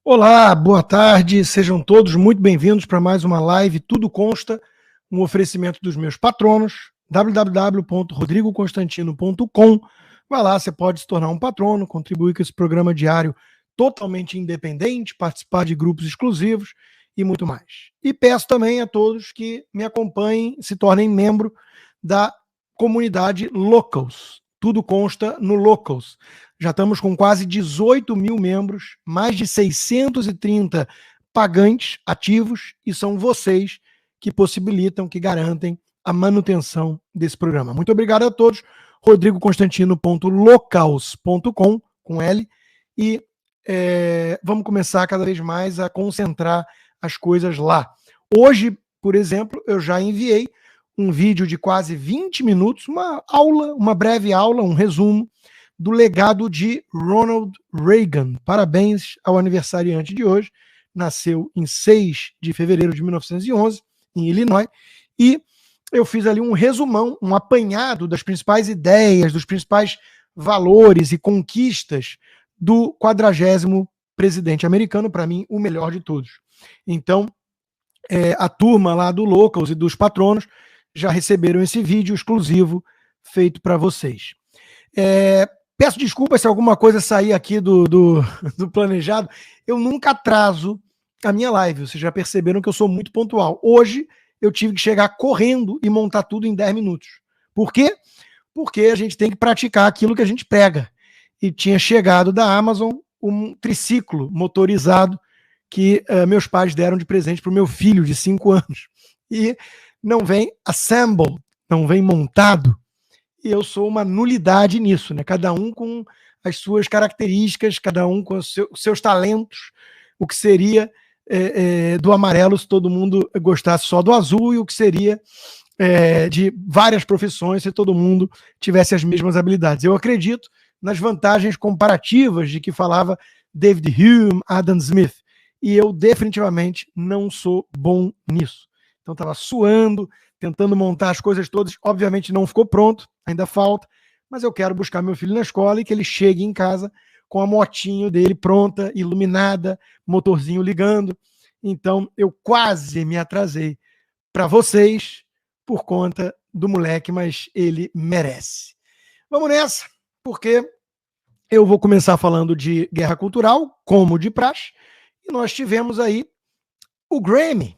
Olá, boa tarde, sejam todos muito bem-vindos para mais uma live Tudo Consta, um oferecimento dos meus patronos, www.rodrigoconstantino.com. Vai lá, você pode se tornar um patrono, contribuir com esse programa diário totalmente independente, participar de grupos exclusivos e muito mais. E peço também a todos que me acompanhem, se tornem membro da comunidade Locals. Tudo consta no Locals. Já estamos com quase 18 mil membros, mais de 630 pagantes ativos, e são vocês que possibilitam, que garantem a manutenção desse programa. Muito obrigado a todos. rodrigoconstantino.locals.com, com L, e vamos começar cada vez mais a concentrar as coisas lá. Hoje, por exemplo, eu já enviei um vídeo de quase 20 minutos, uma aula, uma breve aula, um resumo do legado de Ronald Reagan. Parabéns ao aniversariante de hoje. Nasceu em 6 de fevereiro de 1911, em Illinois, e eu fiz ali um resumão, um apanhado das principais ideias, dos principais valores e conquistas do 40º presidente americano, para mim, o melhor de todos. Então, a turma lá do Locals e dos patronos já receberam esse vídeo exclusivo feito para vocês. Peço desculpas se alguma coisa sair aqui do planejado. Eu nunca atraso a minha live. Vocês já perceberam que eu sou muito pontual. Hoje eu tive que chegar correndo e montar tudo em 10 minutos. Por quê? Porque a gente tem que praticar aquilo que a gente prega. E tinha chegado da Amazon um triciclo motorizado que meus pais deram de presente para o meu filho de 5 anos. E não vem assembled, não vem montado. E eu sou uma nulidade nisso, né? Cada um com as suas características, cada um com os seus talentos, o que seria do amarelo se todo mundo gostasse só do azul, e o que seria de várias profissões se todo mundo tivesse as mesmas habilidades. Eu acredito nas vantagens comparativas de que falava David Hume, Adam Smith, e eu definitivamente não sou bom nisso. Então estava suando, tentando montar as coisas todas. Obviamente não ficou pronto, ainda falta, mas eu quero buscar meu filho na escola e que ele chegue em casa com a motinho dele pronta, iluminada, motorzinho ligando. Então eu quase me atrasei para vocês por conta do moleque, mas ele merece. Vamos nessa, porque eu vou começar falando de guerra cultural, como de praxe, e nós tivemos aí o Grammy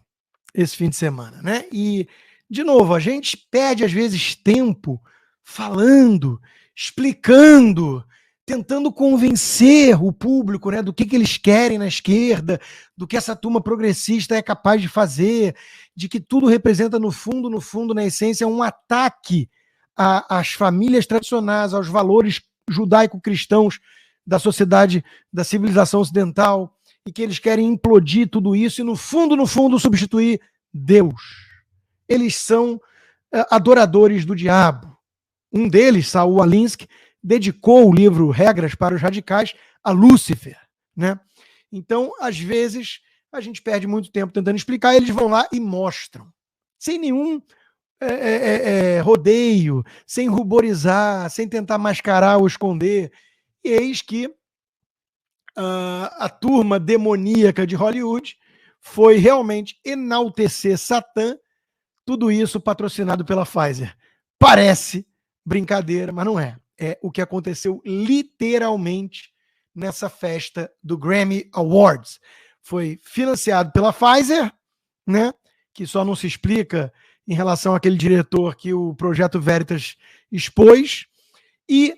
esse fim de semana, né? E, de novo, a gente perde às vezes tempo falando, explicando, tentando convencer o público, né, do que eles querem na esquerda, do que essa turma progressista é capaz de fazer, de que tudo representa no fundo, na essência, um ataque às famílias tradicionais, aos valores judaico-cristãos da sociedade, da civilização ocidental, e que eles querem implodir tudo isso e, no fundo, substituir Deus. Eles são adoradores do diabo. Um deles, Saul Alinsky, dedicou o livro Regras para os Radicais a Lúcifer, né? Então, às vezes, a gente perde muito tempo tentando explicar, eles vão lá e mostram, sem nenhum rodeio, sem ruborizar, sem tentar mascarar ou esconder. E eis que a turma demoníaca de Hollywood foi realmente enaltecer Satã, tudo isso patrocinado pela Pfizer. Parece brincadeira, mas não é. É o que aconteceu literalmente nessa festa do Grammy Awards. Foi financiado pela Pfizer, né, que só não se explica em relação àquele diretor que o Projeto Veritas expôs, e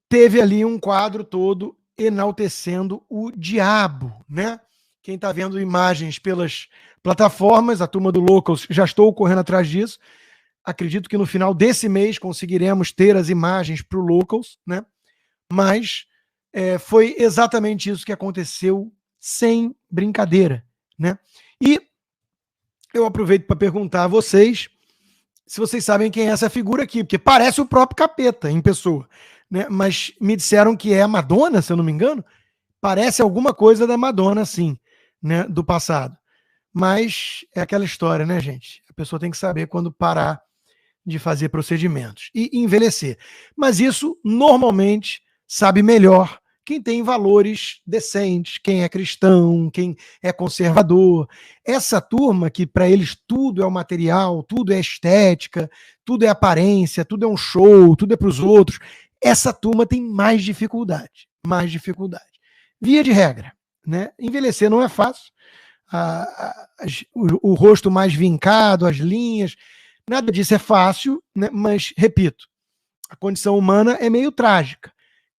teve ali um quadro todo enaltecendo o diabo, né? Quem está vendo imagens pelas plataformas, a turma do Locals, já estou correndo atrás disso. Acredito que no final desse mês conseguiremos ter as imagens para o Locals, né? Mas foi exatamente isso que aconteceu, sem brincadeira, né? E eu aproveito para perguntar a vocês se vocês sabem quem é essa figura aqui, porque parece o próprio capeta em pessoa, né? Mas me disseram que é a Madonna, se eu não me engano. Parece alguma coisa da Madonna, sim, né, do passado. Mas é aquela história, né, gente? A pessoa tem que saber quando parar de fazer procedimentos e envelhecer. Mas isso, normalmente, sabe melhor quem tem valores decentes, quem é cristão, quem é conservador. Essa turma que para eles tudo é o material, tudo é estética, tudo é aparência, tudo é um show, tudo é para os outros. Essa turma tem mais dificuldade, mais dificuldade. Via de regra, né? Envelhecer não é fácil. O rosto mais vincado, as linhas, nada disso é fácil, né? Mas, repito, a condição humana é meio trágica.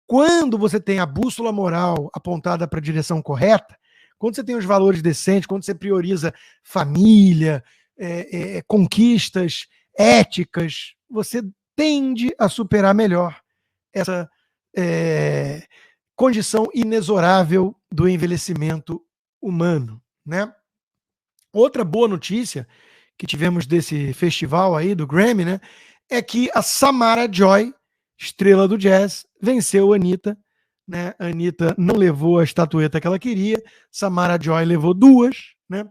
Quando você tem a bússola moral apontada para a direção correta, quando você tem os valores decentes, quando você prioriza família, conquistas éticas, você tende a superar melhor essa condição inexorável do envelhecimento humano, né? Outra boa notícia que tivemos desse festival aí do Grammy, né, é que a Samara Joy, estrela do jazz, venceu a Anitta, né? A Anitta não levou a estatueta que ela queria, Samara Joy levou 2, né?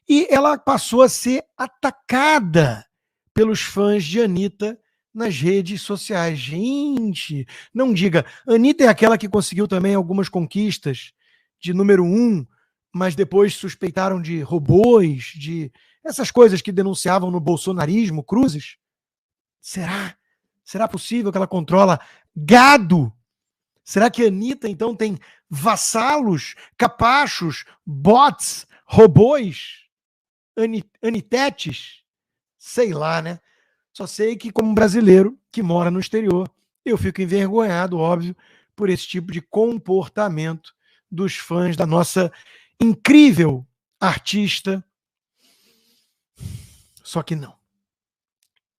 E ela passou a ser atacada pelos fãs de Anitta nas redes sociais. Gente, não diga. Anitta é aquela que conseguiu também algumas conquistas de número 1, mas depois suspeitaram de robôs, de essas coisas que denunciavam no bolsonarismo, cruzes. Será? Será possível que ela controla gado? Será que a Anitta, então, tem vassalos, capachos, bots, robôs, anitetes? Sei lá, né? Só sei que, como brasileiro que mora no exterior, eu fico envergonhado, óbvio, por esse tipo de comportamento dos fãs da nossa incrível artista. Só que não.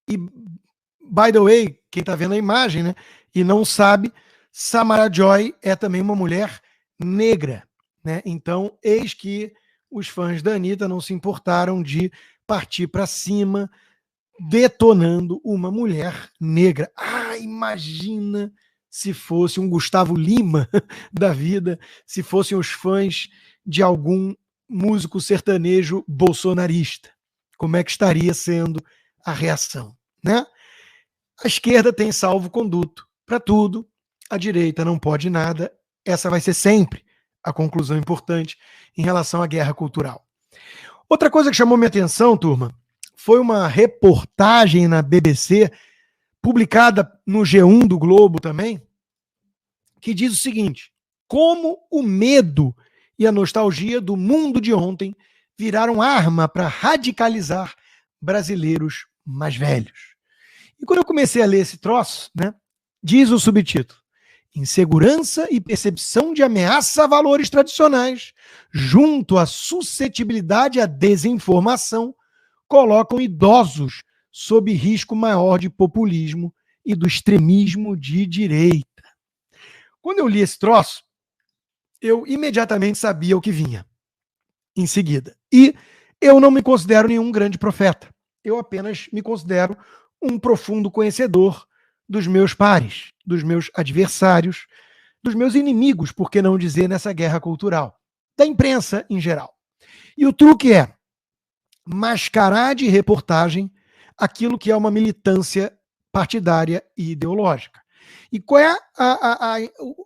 E, by the way, quem está vendo a imagem, né, e não sabe, Samara Joy é também uma mulher negra, né? Então, eis que os fãs da Anitta não se importaram de partir para cima, detonando uma mulher negra. Ah, imagina se fosse um Gustavo Lima da vida, se fossem os fãs de algum músico sertanejo bolsonarista. Como é que estaria sendo a reação, né? A esquerda tem salvo-conduto para tudo, a direita não pode nada. Essa vai ser sempre a conclusão importante em relação à guerra cultural. Outra coisa que chamou minha atenção, turma, foi uma reportagem na BBC, publicada no G1 do Globo também, que diz o seguinte: como o medo e a nostalgia do mundo de ontem viraram arma para radicalizar brasileiros mais velhos. E quando eu comecei a ler esse troço, né, diz o subtítulo: insegurança e percepção de ameaça a valores tradicionais, junto à suscetibilidade à desinformação, colocam idosos sob risco maior de populismo e do extremismo de direita. Quando eu li esse troço, eu imediatamente sabia o que vinha em seguida. E eu não me considero nenhum grande profeta. Eu apenas me considero um profundo conhecedor dos meus pares, dos meus adversários, dos meus inimigos, por que não dizer nessa guerra cultural, da imprensa em geral. E o truque é mascarar de reportagem aquilo que é uma militância partidária e ideológica. E qual é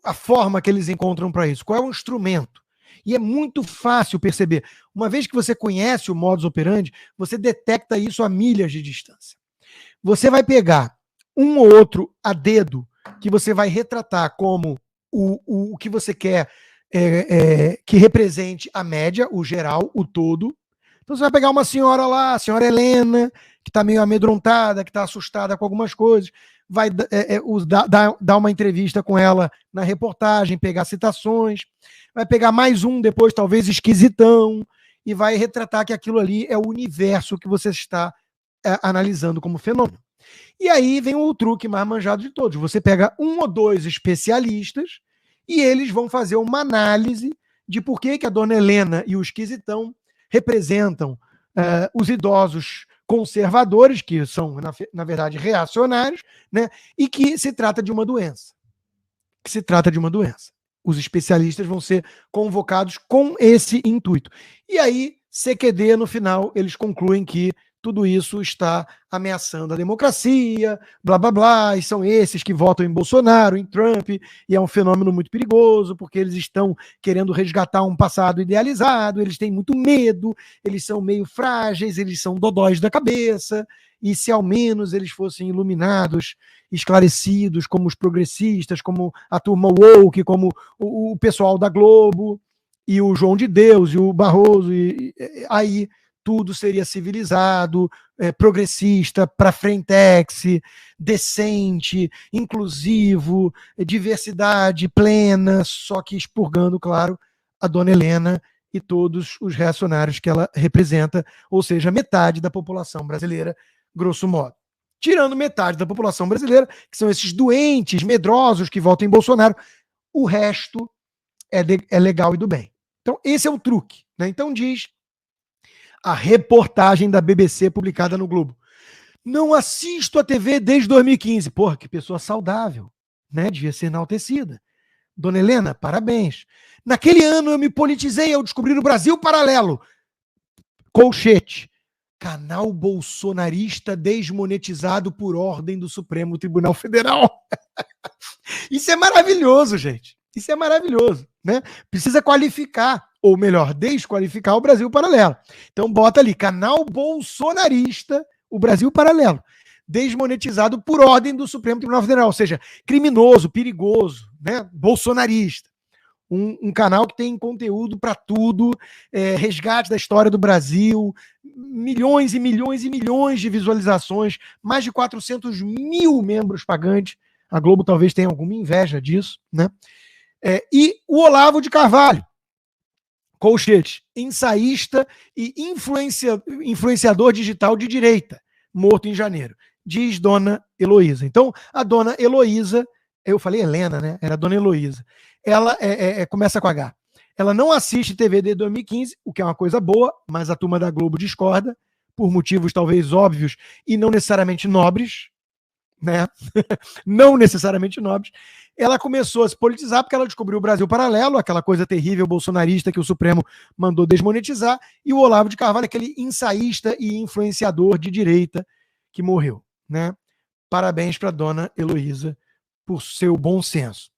a forma que eles encontram para isso? Qual é o instrumento? E é muito fácil perceber. Uma vez que você conhece o modus operandi, você detecta isso a milhas de distância. Você vai pegar um ou outro a dedo que você vai retratar como o que você quer que represente a média, o geral, o todo. Então você vai pegar uma senhora lá, a senhora Helena, que está meio amedrontada, que está assustada com algumas coisas, vai dar uma entrevista com ela na reportagem, pegar citações, vai pegar mais um depois, talvez esquisitão, e vai retratar que aquilo ali é o universo que você está analisando como fenômeno. E aí vem o truque mais manjado de todos. Você pega um ou dois especialistas e eles vão fazer uma análise de por que a dona Helena e o esquisitão representam os idosos conservadores, que são, na verdade, reacionários, né? E que se trata de uma doença. Os especialistas vão ser convocados com esse intuito. E aí, CQD, no final, eles concluem que tudo isso está ameaçando a democracia, blá, blá, blá, e são esses que votam em Bolsonaro, em Trump, e é um fenômeno muito perigoso, porque eles estão querendo resgatar um passado idealizado, eles têm muito medo, eles são meio frágeis, eles são dodóis da cabeça, e se ao menos eles fossem iluminados, esclarecidos, como os progressistas, como a turma woke, como o pessoal da Globo, e o João de Deus, e o Barroso, aí tudo seria civilizado, progressista, para frentex, decente, inclusivo, diversidade plena, só que expurgando, claro, a dona Helena e todos os reacionários que ela representa, ou seja, metade da população brasileira, grosso modo. Tirando metade da população brasileira, que são esses doentes, medrosos que votam em Bolsonaro, o resto é legal e do bem. Então, esse é o truque, né? Então, diz a reportagem da BBC publicada no Globo. Não assisto a TV desde 2015. Porra, que pessoa saudável, né? Devia ser enaltecida. Dona Helena, parabéns. Naquele ano eu me politizei ao descobrir o Brasil Paralelo. Colchete. Canal bolsonarista desmonetizado por ordem do Supremo Tribunal Federal. Isso é maravilhoso, gente. Isso é maravilhoso, né? Precisa qualificar, ou melhor, desqualificar o Brasil Paralelo. Então bota ali, canal bolsonarista, o Brasil Paralelo, desmonetizado por ordem do Supremo Tribunal Federal, ou seja, criminoso, perigoso, né? Bolsonarista. Um canal que tem conteúdo para tudo, resgate da história do Brasil, milhões e milhões e milhões de visualizações, mais de 400 mil membros pagantes. A Globo talvez tenha alguma inveja disso, né? E o Olavo de Carvalho, colchete, ensaísta e influenciador digital de direita, morto em janeiro, diz Dona Heloísa. Então, a Dona Heloísa, eu falei Helena, né? Era a Dona Heloísa. Ela começa com H. Ela não assiste TV desde 2015, o que é uma coisa boa, mas a turma da Globo discorda, por motivos talvez óbvios e não necessariamente nobres, né? Não necessariamente nobres. Ela começou a se politizar porque ela descobriu o Brasil Paralelo, aquela coisa terrível bolsonarista que o Supremo mandou desmonetizar, e o Olavo de Carvalho, aquele ensaísta e influenciador de direita que morreu, né? Parabéns para Dona Heloísa por seu bom senso.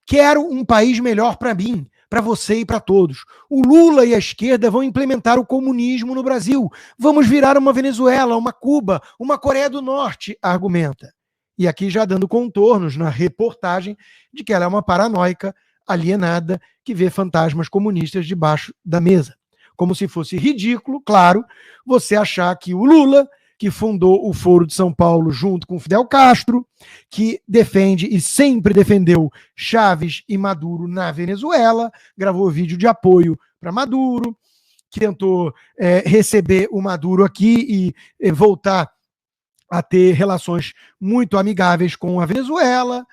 Quero um país melhor para mim, para você e para todos. O Lula e a esquerda vão implementar o comunismo no Brasil. Vamos virar uma Venezuela, uma Cuba, uma Coreia do Norte, argumenta. E aqui já dando contornos na reportagem de que ela é uma paranoica alienada que vê fantasmas comunistas debaixo da mesa. Como se fosse ridículo, claro, você achar que o Lula, que fundou o Foro de São Paulo junto com Fidel Castro, que defende e sempre defendeu Chávez e Maduro na Venezuela, gravou vídeo de apoio para Maduro, que tentou receber o Maduro aqui e voltar a ter relações muito amigáveis com a Venezuela.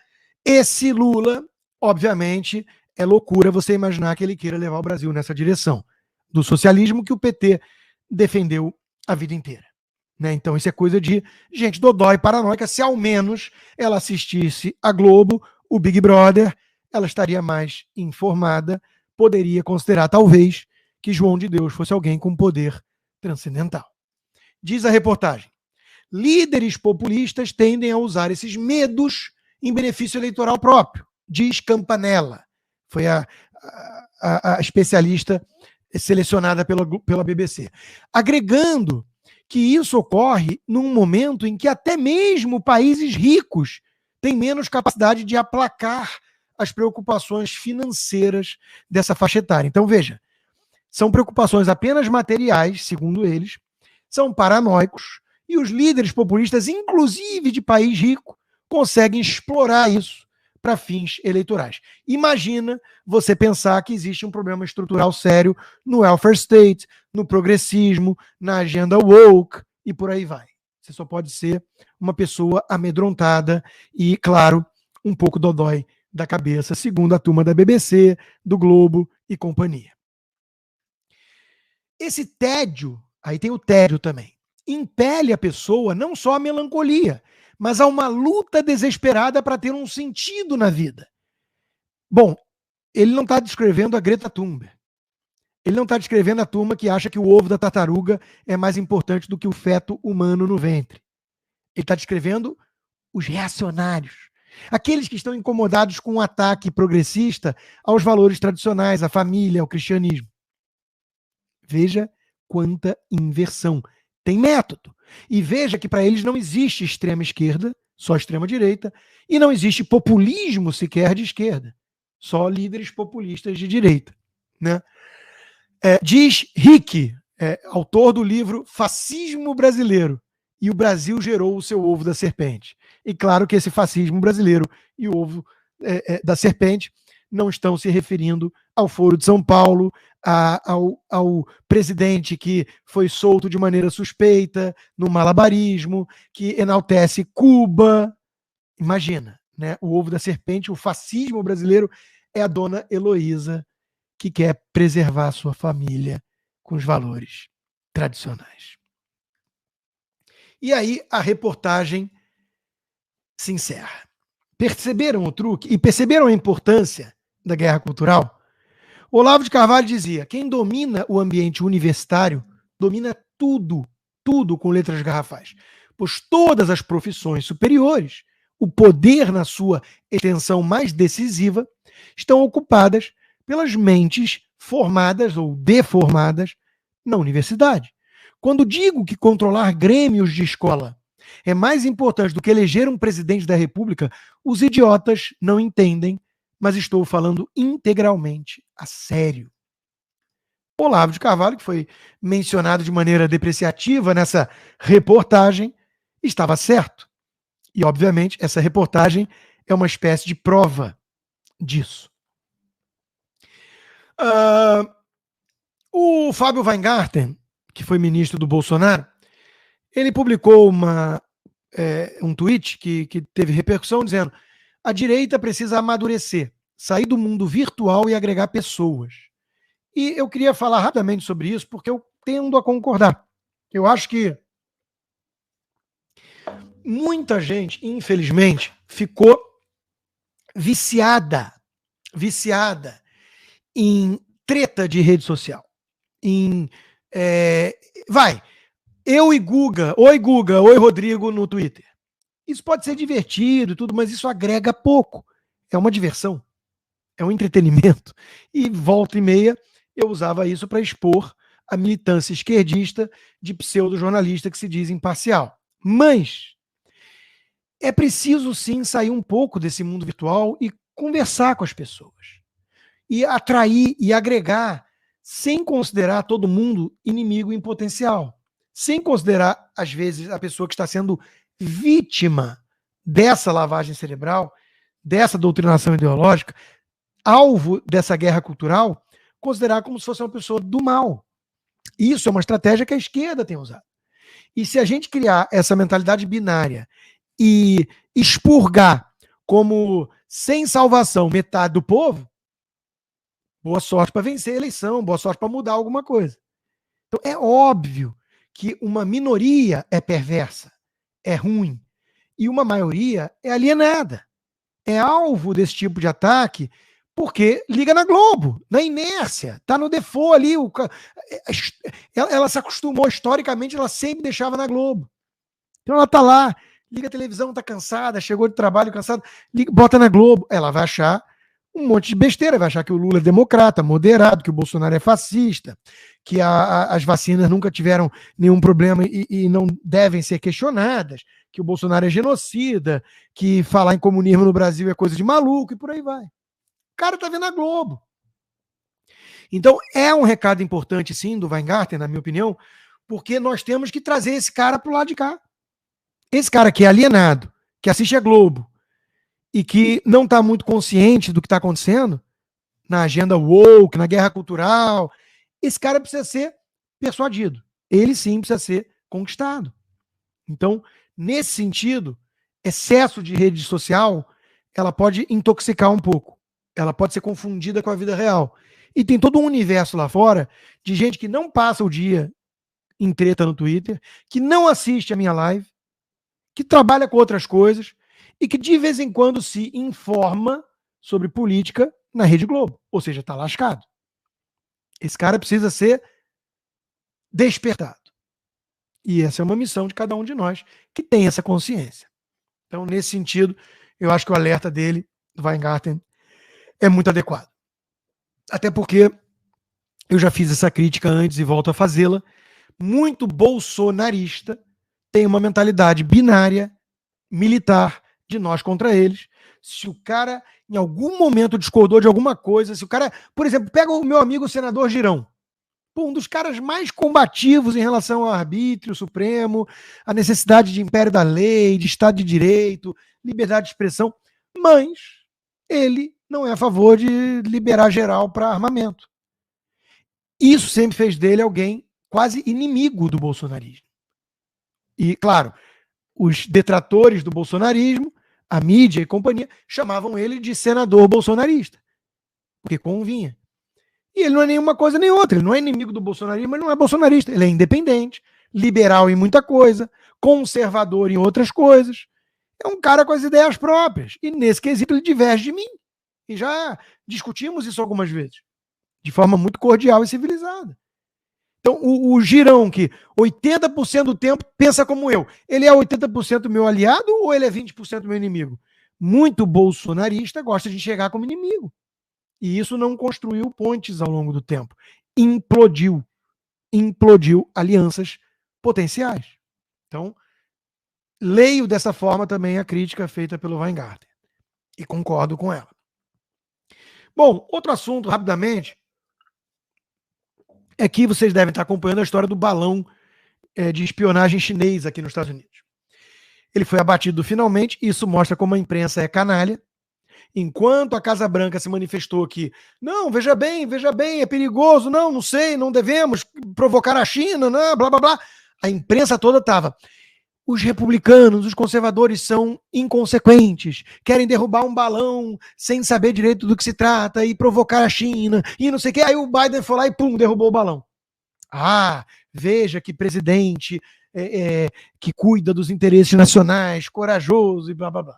Esse Lula, obviamente, é loucura você imaginar que ele queira levar o Brasil nessa direção do socialismo que o PT defendeu a vida inteira. Né? Então isso é coisa de gente dodói, paranoica. Se ao menos ela assistisse a Globo, o Big Brother, ela estaria mais informada, poderia considerar talvez que João de Deus fosse alguém com poder transcendental. Diz a reportagem: líderes populistas tendem a usar esses medos em benefício eleitoral próprio, diz Campanella. Foi a especialista selecionada pela BBC. Agregando que isso ocorre num momento em que até mesmo países ricos têm menos capacidade de aplacar as preocupações financeiras dessa faixa etária. Então, veja, são preocupações apenas materiais, segundo eles, são paranoicos, e os líderes populistas, inclusive de país rico, conseguem explorar isso para fins eleitorais. Imagina você pensar que existe um problema estrutural sério no welfare state, no progressismo, na agenda woke e por aí vai. Você só pode ser uma pessoa amedrontada e, claro, um pouco dodói da cabeça, segundo a turma da BBC, do Globo e companhia. Esse tédio, aí tem o tédio também, impele a pessoa não só a melancolia, mas a uma luta desesperada para ter um sentido na vida. Bom, ele não está descrevendo a Greta Thunberg. Ele não está descrevendo a turma que acha que o ovo da tartaruga é mais importante do que o feto humano no ventre. Ele está descrevendo os reacionários. Aqueles que estão incomodados com o ataque progressista aos valores tradicionais, à família, ao cristianismo. Veja quanta inversão. Tem método. E veja que para eles não existe extrema esquerda, só extrema direita, e não existe populismo sequer de esquerda, só líderes populistas de direita. Né? Diz Rick, autor do livro Fascismo Brasileiro, e o Brasil gerou o seu ovo da serpente. E claro que esse fascismo brasileiro e o ovo da serpente não estão se referindo ao Foro de São Paulo, ao presidente que foi solto de maneira suspeita, no malabarismo, que enaltece Cuba. Imagina, né? O ovo da serpente, o fascismo brasileiro é a dona Heloísa, que quer preservar sua família com os valores tradicionais. E aí a reportagem se encerra. Perceberam o truque e perceberam a importância da guerra cultural? Olavo de Carvalho dizia: quem domina o ambiente universitário domina tudo, tudo com letras garrafais. Pois todas as profissões superiores, o poder na sua extensão mais decisiva, estão ocupadas pelas mentes formadas ou deformadas na universidade. Quando digo que controlar grêmios de escola é mais importante do que eleger um presidente da República, os idiotas não entendem, mas estou falando integralmente a sério. Olavo de Carvalho, que foi mencionado de maneira depreciativa nessa reportagem, estava certo. E, obviamente, essa reportagem é uma espécie de prova disso. O Fábio Weingarten, que foi ministro do Bolsonaro, ele publicou um tweet que teve repercussão dizendo: a direita precisa amadurecer, sair do mundo virtual e agregar pessoas. E eu queria falar rapidamente sobre isso, porque eu tendo a concordar. Eu acho que muita gente, infelizmente, ficou viciada em treta de rede social. Eu e Guga, oi Rodrigo no Twitter. Isso pode ser divertido e tudo, mas isso agrega pouco. É uma diversão, é um entretenimento. E volta e meia eu usava isso para expor a militância esquerdista de pseudo-jornalista que se diz imparcial. Mas é preciso sim sair um pouco desse mundo virtual e conversar com as pessoas. E atrair e agregar, sem considerar todo mundo inimigo em potencial. Sem considerar, às vezes, a pessoa que está sendo vítima dessa lavagem cerebral, dessa doutrinação ideológica, alvo dessa guerra cultural, considerar como se fosse uma pessoa do mal. Isso é uma estratégia que a esquerda tem usado. E se a gente criar essa mentalidade binária e expurgar como sem salvação metade do povo, boa sorte para vencer a eleição, boa sorte para mudar alguma coisa. Então é óbvio que uma minoria é perversa, é ruim, e uma maioria é alienada. É alvo desse tipo de ataque porque liga na Globo, na inércia, tá no default ali. Ela se acostumou historicamente, ela sempre deixava na Globo. Então ela tá lá, liga a televisão, tá cansada, chegou de trabalho cansada, bota na Globo, ela vai achar um monte de besteira, vai achar que o Lula é democrata, moderado, que o Bolsonaro é fascista, que as vacinas nunca tiveram nenhum problema e não devem ser questionadas, que o Bolsonaro é genocida, que falar em comunismo no Brasil é coisa de maluco e por aí vai. O cara tá vendo a Globo. Então é um recado importante sim do Weingarten, na minha opinião, porque nós temos que trazer esse cara pro lado de cá. Esse cara que é alienado, que assiste a Globo, e que não está muito consciente do que está acontecendo na agenda woke, na guerra cultural, esse cara precisa ser persuadido. Ele sim precisa ser conquistado. Então, nesse sentido, excesso de rede social, ela pode intoxicar um pouco. Ela pode ser confundida com a vida real. E tem todo um universo lá fora de gente que não passa o dia em treta no Twitter, que não assiste a minha live, que trabalha com outras coisas, e que de vez em quando se informa sobre política na Rede Globo. Ou seja, está lascado. Esse cara precisa ser despertado. E essa é uma missão de cada um de nós que tem essa consciência. Então, nesse sentido, eu acho que o alerta dele, do Weingarten, é muito adequado. Até porque eu já fiz essa crítica antes e volto a fazê-la. Muito bolsonarista tem uma mentalidade binária, militar, de nós contra eles. Se o cara, em algum momento, discordou de alguma coisa, se o cara, por exemplo, pega o meu amigo senador Girão, um dos caras mais combativos em relação ao arbítrio supremo, a necessidade de império da lei, de Estado de Direito, liberdade de expressão, mas ele não é a favor de liberar geral para armamento. Isso sempre fez dele alguém quase inimigo do bolsonarismo. E, claro, os detratores do bolsonarismo, a mídia e companhia, chamavam ele de senador bolsonarista, porque convinha. E ele não é nenhuma coisa nem outra. Ele não é inimigo do bolsonarismo, mas não é bolsonarista. Ele é independente, liberal em muita coisa, conservador em outras coisas. É um cara com as ideias próprias. E nesse quesito ele diverge de mim. E já discutimos isso algumas vezes, de forma muito cordial e civilizada. Então, o Girão, que 80% do tempo pensa como eu, ele é 80% meu aliado ou ele é 20% meu inimigo? Muito bolsonarista gosta de enxergar como inimigo. E isso não construiu pontes ao longo do tempo. Implodiu alianças potenciais. Então, leio dessa forma também a crítica feita pelo Weingarten. E concordo com ela. Bom, outro assunto, rapidamente, é que vocês devem estar acompanhando a história do balão de espionagem chinês aqui nos Estados Unidos. Ele foi abatido finalmente, isso mostra como a imprensa é canalha. Enquanto a Casa Branca se manifestou que, não, veja bem, é perigoso, não sei, não devemos provocar a China, não, blá, blá, blá. A imprensa toda estava. Os republicanos, os conservadores são inconsequentes, querem derrubar um balão sem saber direito do que se trata e provocar a China e não sei o que. Aí o Biden foi lá e pum, derrubou o balão. Ah, veja que presidente que cuida dos interesses nacionais, corajoso e blá, blá, blá.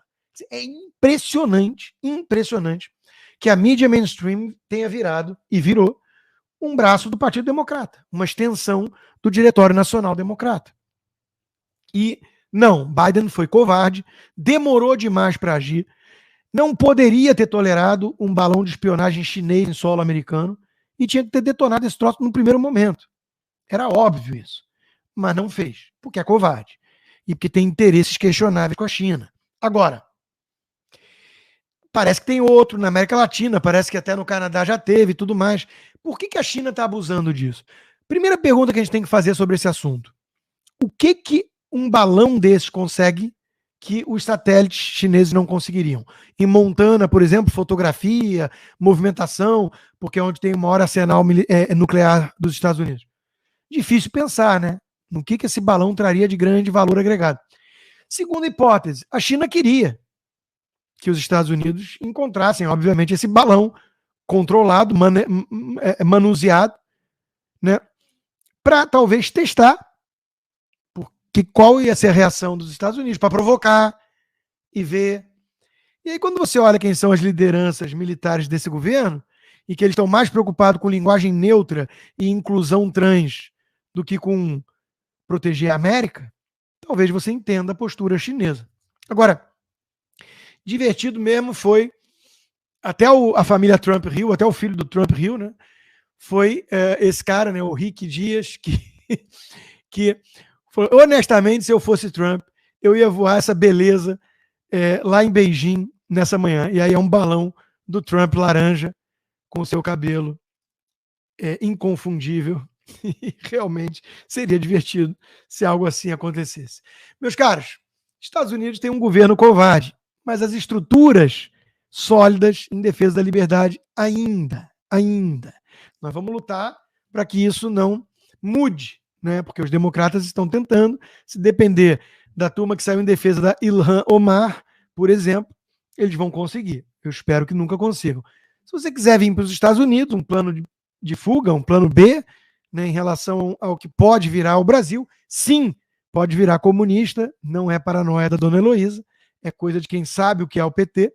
É impressionante que a mídia mainstream tenha virado e virou um braço do Partido Democrata, uma extensão do Diretório Nacional Democrata. E não, Biden foi covarde, demorou demais para agir, não poderia ter tolerado um balão de espionagem chinês em solo americano e tinha que ter detonado esse troço no primeiro momento. Era óbvio isso, mas não fez, porque é covarde e porque tem interesses questionáveis com a China. Agora, parece que tem outro na América Latina, parece que até no Canadá já teve e tudo mais. Por que a China está abusando disso? Primeira pergunta que a gente tem que fazer sobre esse assunto. O que um balão desse consegue que os satélites chineses não conseguiriam? Em Montana, por exemplo, fotografia, movimentação, porque é onde tem o maior arsenal nuclear dos Estados Unidos. Difícil pensar, né? No que esse balão traria de grande valor agregado. Segunda hipótese, a China queria que os Estados Unidos encontrassem, obviamente, esse balão controlado, manuseado, né, para talvez testar qual ia ser a reação dos Estados Unidos, para provocar e ver. E aí, quando você olha quem são as lideranças militares desse governo, e que eles estão mais preocupados com linguagem neutra e inclusão trans do que com proteger a América, talvez você entenda a postura chinesa. Agora, divertido mesmo foi até a família Trump riu, até o filho do Trump riu, né? Foi esse cara, né, o Rick Dias, que foi, honestamente, se eu fosse Trump, eu ia voar essa beleza lá em Beijing nessa manhã. E aí é um balão do Trump laranja com o seu cabelo inconfundível. E realmente seria divertido se algo assim acontecesse. Meus caros, Estados Unidos tem um governo covarde, mas as estruturas sólidas em defesa da liberdade ainda. Nós vamos lutar para que isso não mude, né? Porque os democratas estão tentando, se depender da turma que saiu em defesa da Ilhan Omar, por exemplo, eles vão conseguir. Eu espero que nunca consigam. Se você quiser vir para os Estados Unidos, um plano de fuga, um plano B, né, em relação ao que pode virar o Brasil, sim, pode virar comunista, não é paranoia da dona Heloísa, é coisa de quem sabe o que é o PT.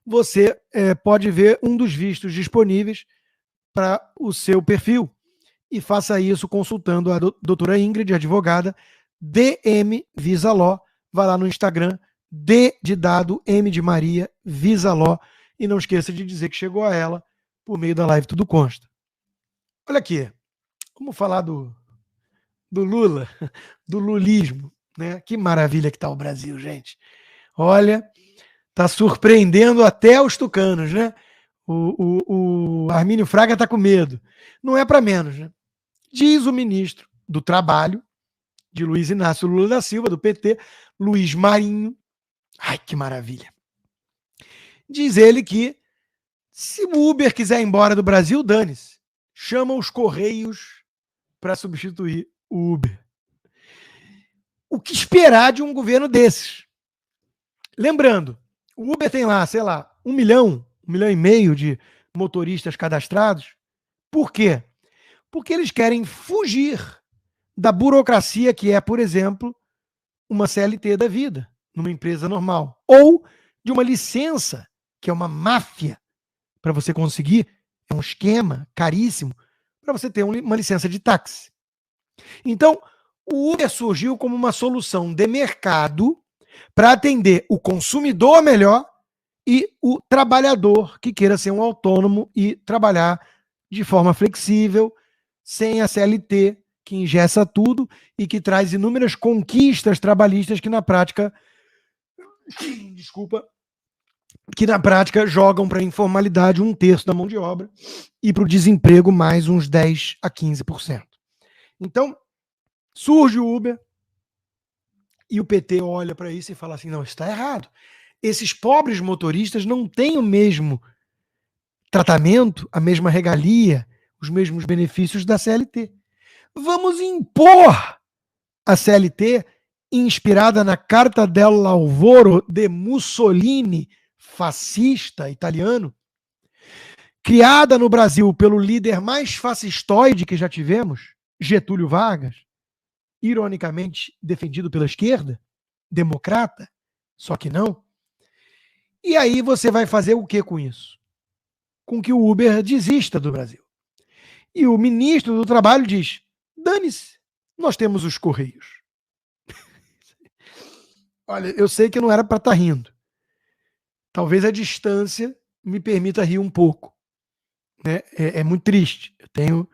Você pode ver um dos vistos disponíveis para o seu perfil. E faça isso consultando a doutora Ingrid, advogada, DM Visaló. Vai lá no Instagram, D de dado, M de Maria, Visaló. E não esqueça de dizer que chegou a ela por meio da live Tudo Consta. Olha aqui, vamos falar do Lula, do lulismo, né? Que maravilha que tá o Brasil, gente. Olha, tá surpreendendo até os tucanos, né? O Armínio Fraga tá com medo. Não é para menos, né? Diz o ministro do Trabalho, de Luiz Inácio Lula da Silva, do PT, Luiz Marinho. Ai, que maravilha. Diz ele que se o Uber quiser ir embora do Brasil, dane-se. Chama os Correios para substituir o Uber. O que esperar de um governo desses? Lembrando, o Uber tem lá, sei lá, 1 milhão e meio de motoristas cadastrados. Por quê? Porque eles querem fugir da burocracia que é, por exemplo, uma CLT da vida, numa empresa normal. Ou de uma licença, que é uma máfia, para você conseguir, é um esquema caríssimo, para você ter uma licença de táxi. Então, o Uber surgiu como uma solução de mercado para atender o consumidor melhor e o trabalhador que queira ser um autônomo e trabalhar de forma flexível, sem a CLT, que engessa tudo e que traz inúmeras conquistas trabalhistas que na prática, jogam para a informalidade 1/3 da mão de obra e para o desemprego mais uns 10 a 15%. Então, surge o Uber e o PT olha para isso e fala assim, não, está errado. Esses pobres motoristas não têm o mesmo tratamento, a mesma regalia, os mesmos benefícios da CLT. Vamos impor a CLT inspirada na Carta del Lavoro de Mussolini, fascista italiano, criada no Brasil pelo líder mais fascistoide que já tivemos, Getúlio Vargas, ironicamente defendido pela esquerda, democrata, só que não. E aí você vai fazer o que com isso? Com que o Uber desista do Brasil. E o ministro do Trabalho diz, dane-se, nós temos os Correios. Olha, eu sei que não era para estar rindo. Talvez a distância me permita rir um pouco. Né? É muito triste. Eu tenho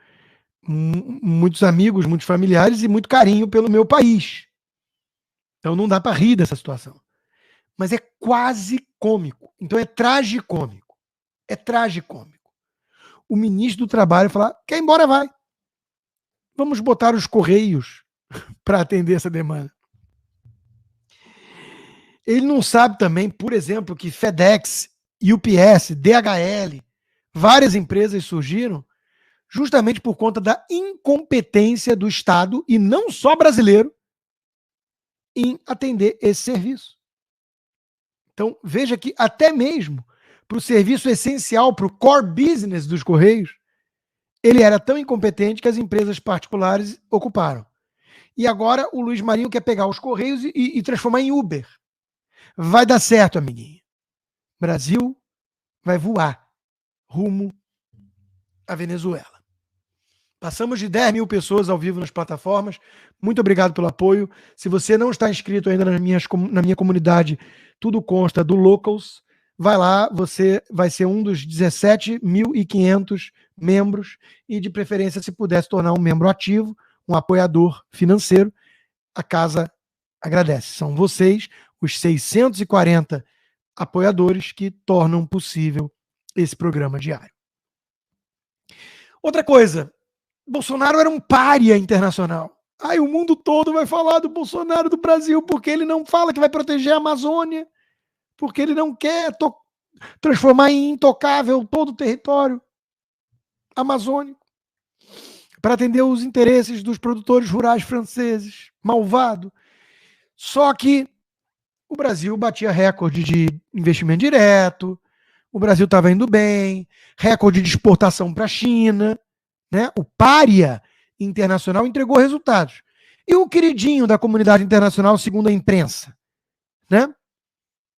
muitos amigos, muitos familiares e muito carinho pelo meu país. Então não dá para rir dessa situação. Mas é quase cômico. Então é tragicômico. É tragicômico. O ministro do Trabalho falar, quer ir embora, vai. Vamos botar os Correios para atender essa demanda. Ele não sabe também, por exemplo, que FedEx, UPS, DHL, várias empresas surgiram justamente por conta da incompetência do Estado, e não só brasileiro, em atender esse serviço. Então, veja que até mesmo para o serviço essencial, para o core business dos Correios, ele era tão incompetente que as empresas particulares ocuparam. E agora o Luiz Marinho quer pegar os Correios e transformar em Uber. Vai dar certo, amiguinho. Brasil vai voar rumo à Venezuela. Passamos de 10 mil pessoas ao vivo nas plataformas. Muito obrigado pelo apoio. Se você não está inscrito ainda na minha comunidade Tudo Consta do Locals, vai lá, você vai ser um dos 17.500 membros e, de preferência, se puder se tornar um membro ativo, um apoiador financeiro, a casa agradece. São vocês, os 640 apoiadores, que tornam possível esse programa diário. Outra coisa, Bolsonaro era um pária internacional. Ai, o mundo todo vai falar do Bolsonaro do Brasil porque ele não fala que vai proteger a Amazônia, porque ele não quer transformar em intocável todo o território amazônico para atender os interesses dos produtores rurais franceses. Malvado. Só que o Brasil batia recorde de investimento direto, o Brasil estava indo bem, recorde de exportação para a China, né? O pária internacional entregou resultados. E o queridinho da comunidade internacional, segundo a imprensa, né?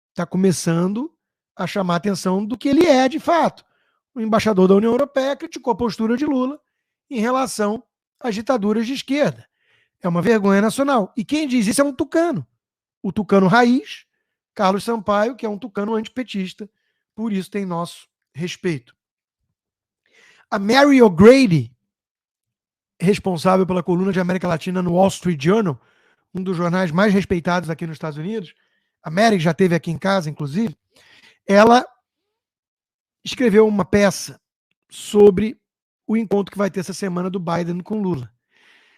Está começando a chamar a atenção do que ele é de fato. o embaixador da União Europeia criticou a postura de Lula em relação às ditaduras de esquerda. É uma vergonha nacional. E quem diz isso é um tucano. O tucano raiz, Carlos Sampaio, que é um tucano antipetista. Por isso tem nosso respeito. A Mary O'Grady, responsável pela coluna de América Latina no Wall Street Journal, um dos jornais mais respeitados aqui nos Estados Unidos, a Mary já esteve aqui em casa, inclusive, ela escreveu uma peça sobre o encontro que vai ter essa semana do Biden com Lula,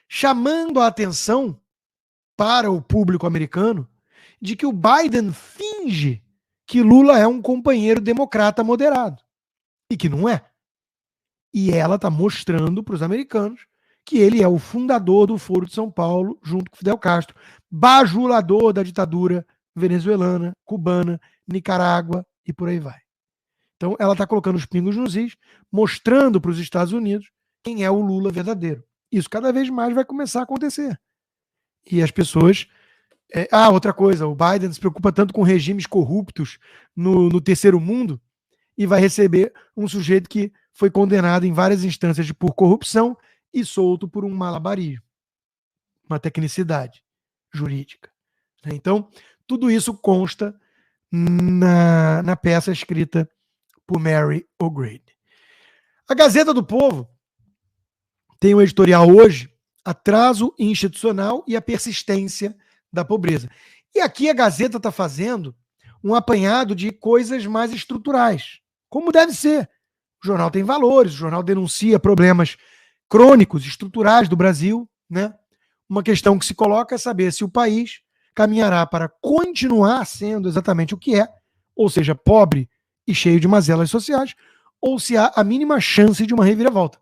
chamando a atenção para o público americano de que o Biden finge que Lula é um companheiro democrata moderado, e que não é. E ela está mostrando para os americanos que ele é o fundador do Foro de São Paulo, junto com Fidel Castro, bajulador da ditadura venezuelana, cubana, Nicarágua e por aí vai. Então ela está colocando os pingos nos is, mostrando para os Estados Unidos quem é o Lula verdadeiro. Isso cada vez mais vai começar a acontecer. E as pessoas... outra coisa, o Biden se preocupa tanto com regimes corruptos no terceiro mundo e vai receber um sujeito que foi condenado em várias instâncias por corrupção e solto por um malabarismo, uma tecnicidade jurídica. Então, tudo isso consta na peça escrita por Mary O'Grady. A Gazeta do Povo tem um editorial hoje, Atraso Institucional e a Persistência da Pobreza. E aqui a Gazeta está fazendo um apanhado de coisas mais estruturais, como deve ser. O jornal tem valores, o jornal denuncia problemas crônicos, estruturais do Brasil, né? Uma questão que se coloca é saber se o país caminhará para continuar sendo exatamente o que é, ou seja, pobre e cheio de mazelas sociais, ou se há a mínima chance de uma reviravolta.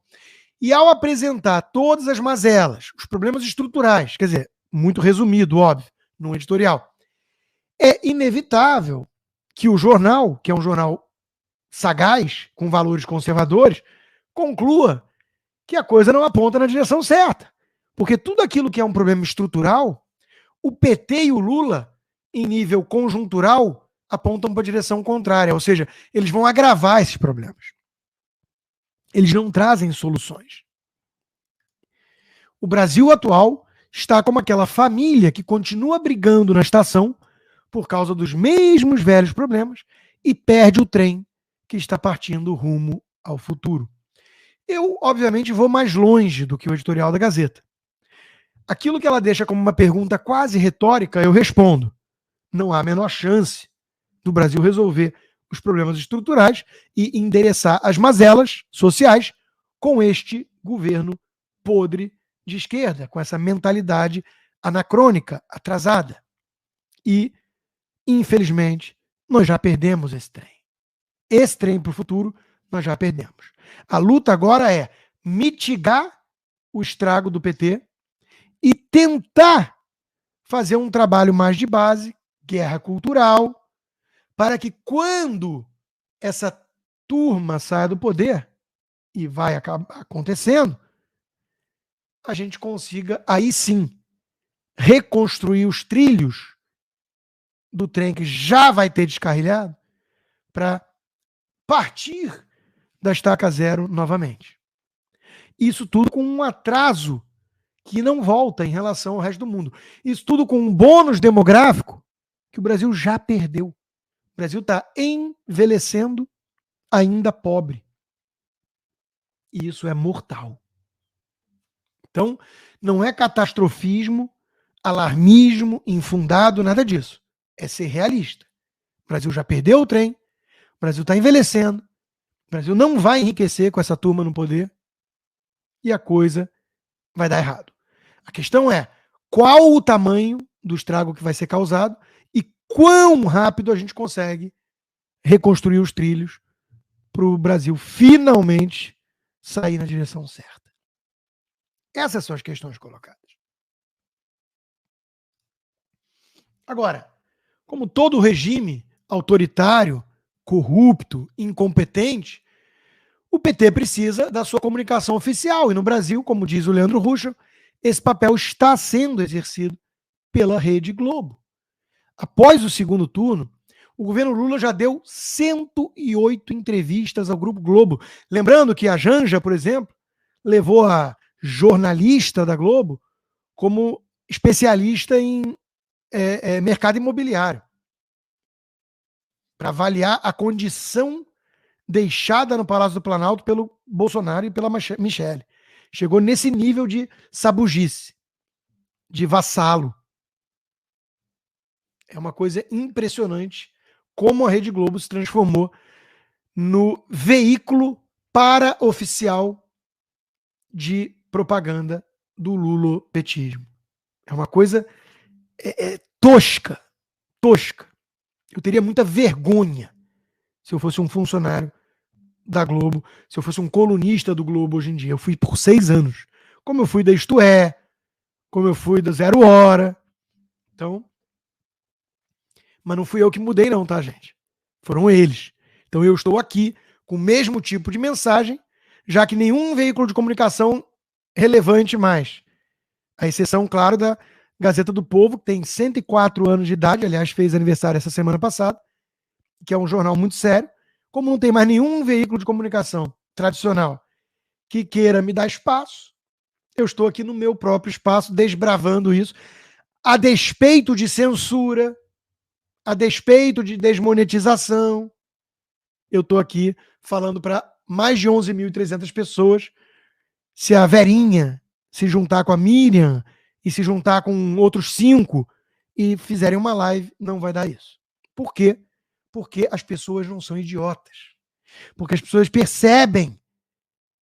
E ao apresentar todas as mazelas, os problemas estruturais, quer dizer, muito resumido, óbvio, num editorial, é inevitável que o jornal, que é um jornal sagaz, com valores conservadores, conclua que a coisa não aponta na direção certa. Porque tudo aquilo que é um problema estrutural, o PT e o Lula, em nível conjuntural, apontam para a direção contrária, ou seja, eles vão agravar esses problemas. Eles não trazem soluções. O Brasil atual está como aquela família que continua brigando na estação por causa dos mesmos velhos problemas e perde o trem que está partindo rumo ao futuro. Eu, obviamente, vou mais longe do que o editorial da Gazeta. Aquilo que ela deixa como uma pergunta quase retórica, eu respondo. Não há a menor chance do Brasil resolver os problemas estruturais e endereçar as mazelas sociais com este governo podre de esquerda, com essa mentalidade anacrônica, atrasada. E, infelizmente, nós já perdemos esse trem. Esse trem para o futuro, nós já perdemos. A luta agora é mitigar o estrago do PT e tentar fazer um trabalho mais de base, guerra cultural, para que quando essa turma saia do poder, e vai acabar acontecendo, a gente consiga, aí sim, reconstruir os trilhos do trem que já vai ter descarrilhado para partir da estaca zero novamente. Isso tudo com um atraso que não volta em relação ao resto do mundo. Isso tudo com um bônus demográfico que o Brasil já perdeu. O Brasil está envelhecendo ainda pobre. E isso é mortal. Então, não é catastrofismo, alarmismo, infundado, nada disso. É ser realista. O Brasil já perdeu o trem, o Brasil está envelhecendo, o Brasil não vai enriquecer com essa turma no poder e a coisa vai dar errado. A questão é qual o tamanho do estrago que vai ser causado e quão rápido a gente consegue reconstruir os trilhos para o Brasil finalmente sair na direção certa. Essas são as questões colocadas. Agora, como todo regime autoritário, corrupto, incompetente, o PT precisa da sua comunicação oficial. E no Brasil, como diz o Leandro Ruschel, esse papel está sendo exercido pela Rede Globo. Após o segundo turno, O governo Lula já deu 108 entrevistas ao Grupo Globo. Lembrando que a Janja, por exemplo, levou a jornalista da Globo como especialista em mercado imobiliário, para avaliar a condição deixada no Palácio do Planalto pelo Bolsonaro e pela Michele. Chegou nesse nível de sabugice, de vassalo. É uma coisa impressionante como a Rede Globo se transformou no veículo paraoficial de propaganda do lulopetismo. É uma coisa tosca, tosca. Eu teria muita vergonha se eu fosse um funcionário da Globo, se eu fosse um colunista do Globo hoje em dia. Eu fui por 6 anos. Como eu fui da Isto É, como eu fui da Zero Hora. Então, mas não fui eu que mudei não, tá, gente? Foram eles. Então eu estou aqui com o mesmo tipo de mensagem, já que nenhum veículo de comunicação relevante mais. A exceção, claro, da Gazeta do Povo, que tem 104 anos de idade, aliás, fez aniversário essa semana passada, que é um jornal muito sério. Como não tem mais nenhum veículo de comunicação tradicional que queira me dar espaço, eu estou aqui no meu próprio espaço, desbravando isso, a despeito de censura, a despeito de desmonetização. Eu estou aqui falando para mais de 11.300 pessoas. Se a Verinha se juntar com a Miriam e se juntar com outros 5 e fizerem uma live, não vai dar isso. Por quê? Porque as pessoas não são idiotas. Porque as pessoas percebem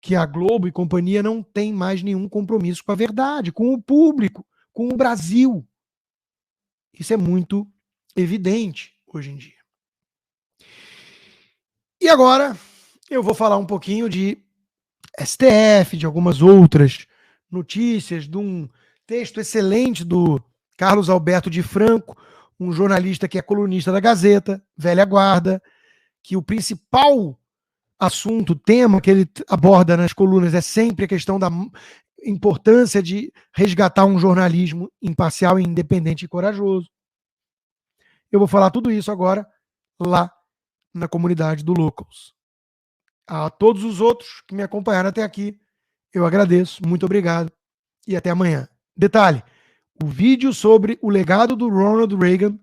que a Globo e companhia não tem mais nenhum compromisso com a verdade, com o público, com o Brasil. Isso é muito evidente hoje em dia. E agora eu vou falar um pouquinho de STF, de algumas outras notícias, de um texto excelente do Carlos Alberto de Franco, um jornalista que é colunista da Gazeta, velha guarda, que o principal assunto, tema que ele aborda nas colunas é sempre a questão da importância de resgatar um jornalismo imparcial, independente e corajoso. Eu vou falar tudo isso agora lá na comunidade do Locals. A todos os outros que me acompanharam até aqui, eu agradeço, muito obrigado e até amanhã. Detalhe, o vídeo sobre o legado do Ronald Reagan,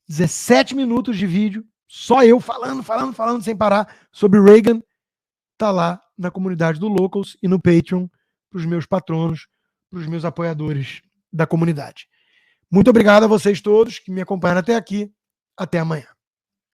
17 minutos de vídeo, só eu falando sem parar sobre Reagan, tá lá na comunidade do Locals e no Patreon para os meus patronos, para os meus apoiadores da comunidade. Muito obrigado a vocês todos que me acompanharam até aqui. Até amanhã.